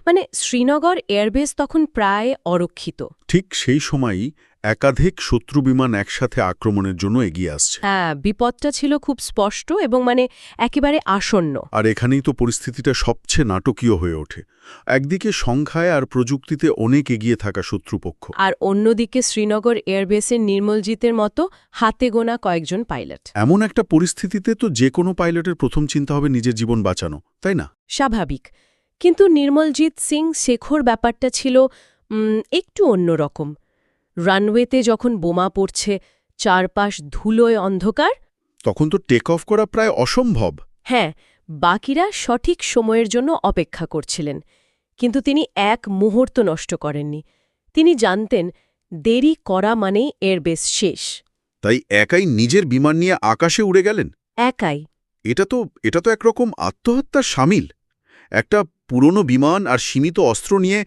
মানে শ্রীনগর এয়ারবেস তখন প্রায় অরক্ষিত। ঠিক সেই সময়ই একাধিক শত্রু বিমান একসাথে আক্রমণের জন্য এগিয়ে আসছে। হ্যাঁ, বিপদটা ছিল খুব স্পষ্ট এবং একেবারে আসন্ন। আর এখানেই তো পরিস্থিতিটা সবচেয়ে নাটকীয় হয়ে ওঠে। একদিকে সংখ্যায় আর প্রযুক্তিতে অনেক এগিয়ে থাকা শত্রুপক্ষ, আর অন্যদিকে শ্রীনগর এয়ারবেসের নির্মলজিতের মতো হাতে গোনা কয়েকজন পাইলট। এমন একটা পরিস্থিতিতে তো যে কোনো পাইলটের প্রথম চিন্তা হবে নিজের জীবন বাঁচানো, তাই না? স্বাভাবিক। কিন্তু নির্মলজিৎ সিং শেখর ব্যাপারটা ছিল একটু অন্যরকম। রানওয়েতে যখন বোমা পড়ছে, চারপাশ ধুলোয় অন্ধকার, তখন তো টেক অফ করা প্রায় অসম্ভব। হ্যাঁ, বাকিরা সঠিক সময়ের জন্য অপেক্ষা করছিলেন। কিন্তু তিনি এক মুহূর্ত নষ্ট করেননি। তিনি জানতেন দেরি করা মানেই এয়ারবেস শেষ। তাই একাই নিজের বিমান নিয়ে আকাশে উড়ে গেলেন। একাই। এটা তো একরকম আত্মহত্যার শামিল। একটা পুরনো বিমান আর সীমিত অস্ত্র নিয়ে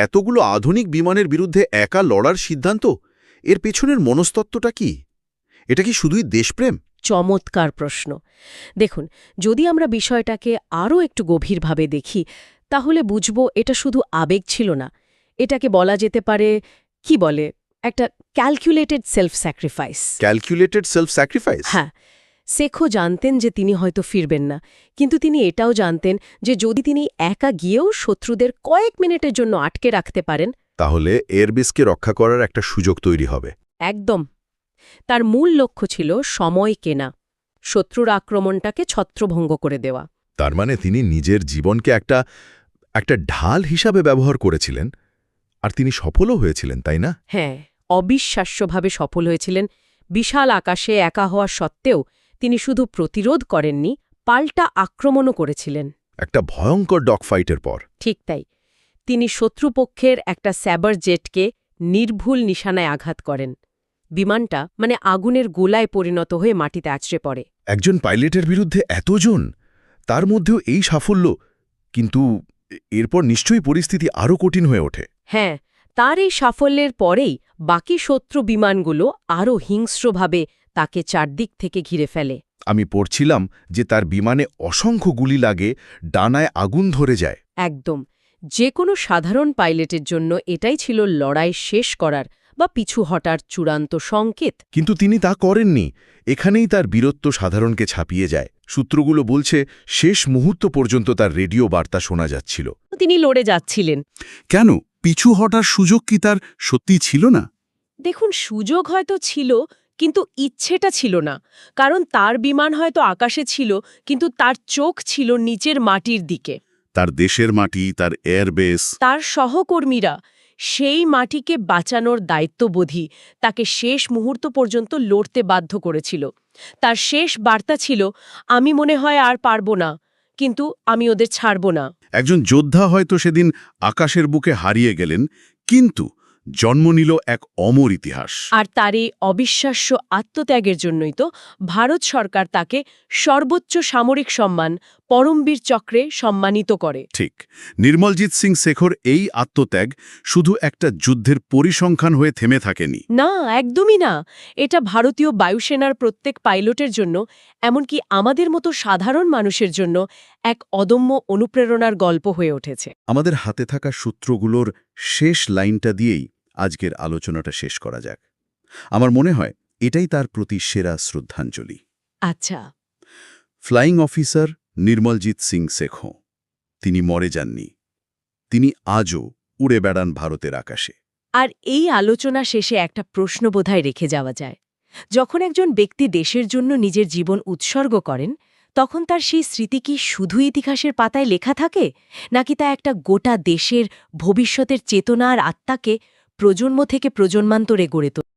এতগুলো আধুনিক বিমানের বিরুদ্ধে একা লড়ার সিদ্ধান্ত, এর পেছনের মনস্তত্ত্বটা কি? এটা কি শুধুই দেশপ্রেম? চমৎকার প্রশ্ন। দেখুন, যদি আমরা বিষয়টাকে আরও একটু গভীরভাবে দেখি, তাহলে বুঝব এটা শুধু আবেগ ছিল না। এটাকে বলা যেতে পারে, কি বলে, একটা calculated self sacrifice. Calculated self sacrifice? হ্যাঁ, শেখও জানতেন যে তিনি হয়তো ফিরবেন না, কিন্তু তিনি এটাও জানতেন যে যদি তিনি একা গিয়েও শত্রুদের কয়েক মিনিটের জন্য আটকে রাখতে পারেন, তাহলে এয়ারবেসকে রক্ষা করার একটা সুযোগ তৈরি হবে। একদম। তার মূল লক্ষ্য ছিল সময় কেনা, শত্রুর আক্রমণটাকে ছত্রভঙ্গ করে দেওয়া। তার মানে তিনি নিজের জীবনকে একটা ঢাল হিসাবে ব্যবহার করেছিলেন, আর তিনি সফলও হয়েছিলেন, তাই না? হ্যাঁ, অবিশ্বাস্যভাবে সফল হয়েছিলেন। বিশাল আকাশে একা হওয়া সত্ত্বেও তিনি শুধু প্রতিরোধ করেননি, পাল্টা আক্রমণও করেছিলেন। একটা ভয়ঙ্কর ডগফাইটের পর। ঠিক তাই। তিনি শত্রুপক্ষের একটা স্যাবার জেটকে নির্ভুল নিশানায় আঘাত করেন। বিমানটা আগুনের গোলায় পরিণত হয়ে মাটিতে আছড়ে পড়ে। একজন পাইলটের বিরুদ্ধে এতজন, তার মধ্যেও এই সাফল্য, কিন্তু এরপর নিশ্চয়ই পরিস্থিতি আরও কঠিন হয়ে ওঠে। হ্যাঁ, তার এই সাফল্যের পরেই বাকি শত্রু বিমানগুলো আরও হিংস্রভাবে তাকে চারদিক থেকে ঘিরে ফেলে। আমি পড়ছিলাম যে তার বিমানে অসংখ্য গুলি লাগে, ডানায় আগুন ধরে যায়। একদম। যে কোনো সাধারণ পাইলটের জন্য এটাই ছিল লড়াই শেষ করার বা পিছু হটার চূড়ান্ত সংকেত। কিন্তু তিনি তা করেননি। এখানেই তার বীরত্ব সাধারণকে ছাপিয়ে যায়। সূত্রগুলো বলছে শেষ মুহূর্ত পর্যন্ত তার রেডিও বার্তা শোনা যাচ্ছিল। তিনি লড়ে যাচ্ছিলেন। কেন পিছু হটার সুযোগ কি তার সত্যি ছিল না? দেখুন, সুযোগ হয়তো ছিল, কিন্তু ইচ্ছেটা ছিল না। কারণ তার বিমান হয়তো আকাশে ছিল, কিন্তু তার চোখ ছিল নিচের মাটির দিকে। তার দেশের মাটি, তার এয়ারবেস, তার সহকর্মীরা, সেই মাটিকে বাঁচানোর দায়িত্ববোধই তাকে শেষ মুহূর্ত পর্যন্ত লড়তে বাধ্য করেছিল। তার শেষ বার্তা ছিল, আমি মনে হয় আর পারব না, কিন্তু আমি ওদের ছাড়ব না। একজন যোদ্ধা হয়তো সেদিন আকাশের বুকে হারিয়ে গেলেন, কিন্তু জন্ম নিল এক অমর ইতিহাস। আর তার এই অবিশ্বাস্য আত্মত্যাগের জন্যই তো ভারত সরকার তাকে সর্বোচ্চ সামরিক সম্মান পরমবীর চক্রে সম্মানিত করে। ঠিক। নির্মলজিৎ সিং শেখর এই আত্মত্যাগ শুধু একটা যুদ্ধের পরিসংখ্যান হয়ে থেমে থাকেনি। না, একদমই না। এটা ভারতীয় বায়ুসেনার প্রত্যেক পাইলটের জন্য, এমনকি আমাদের মতো সাধারণ মানুষের জন্য এক অদম্য অনুপ্রেরণার গল্প হয়ে উঠেছে। আমাদের হাতে থাকা সূত্রগুলোর শেষ লাইনটা দিয়েই আজকের আলোচনাটা শেষ করা যাক। আমার মনে হয় এটাই তার প্রতি সেরা শ্রদ্ধাঞ্জলি। আচ্ছা। ফ্লাইং অফিসার নির্মলজিৎ সিং শেখর, তিনি মরে যাননি। তিনি আজও উড়ে বেড়ান ভারতের আকাশে। আর এই আলোচনা শেষে একটা প্রশ্ন বোধহয় রেখে যাওয়া যায়। যখন একজন ব্যক্তি দেশের জন্য নিজের জীবন উৎসর্গ করেন, তখন তার সেই স্মৃতি কি শুধু ইতিহাসের পাতায় লেখা থাকে, নাকি তা একটা গোটা দেশের ভবিষ্যতের চেতনা আর আত্মাকে প্রজন্ম থেকে প্রজন্মান্তরে গড়ে তোলে?